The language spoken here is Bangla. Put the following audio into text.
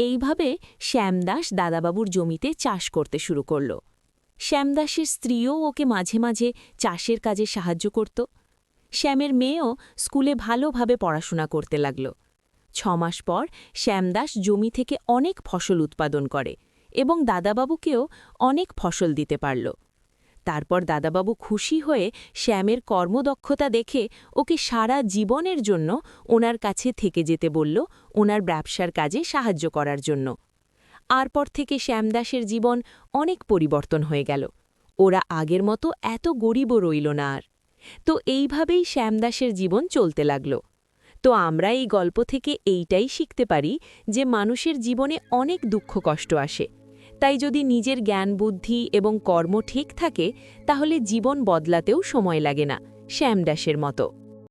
এইভাবে শ্যামদাস দাদাবাবুর জমিতে চাষ করতে শুরু করল। শ্যামদাসের স্ত্রীও ওকে মাঝে মাঝে চাষের কাজে সাহায্য করত। শ্যামের মেয়েও স্কুলে ভালোভাবে পড়াশোনা করতে লাগল। 6 মাস পর শ্যামদাস জমি থেকে অনেক ফসল উৎপাদন করে এবং দাদাবাবুকেও অনেক ফসল দিতে পারল। তারপর দাদাবাবু খুশি হয়ে শ্যামের কর্মদক্ষতা দেখে ওকে সারা জীবনের জন্য ওনার কাছে থেকে যেতে বলল, ওনার ব্যবসার কাজে সাহায্য করার জন্য। তারপর থেকে শ্যামদাসের জীবন অনেক পরিবর্তন হয়ে গেল। ওরা আগের মতো এত গরিবও রইল না আর। তো এইভাবেই শ্যামদাসের জীবন চলতে লাগল। তো আমরা এই গল্প থেকে এইটাই শিখতে পারি যে মানুষের জীবনে অনেক দুঃখ কষ্ট আসে। তাই যদি নিজের জ্ঞান বুদ্ধি এবং কর্ম ঠিক থাকে তাহলে জীবন বদলাতেও সময় লাগে না, শ্যামদাসের মতো।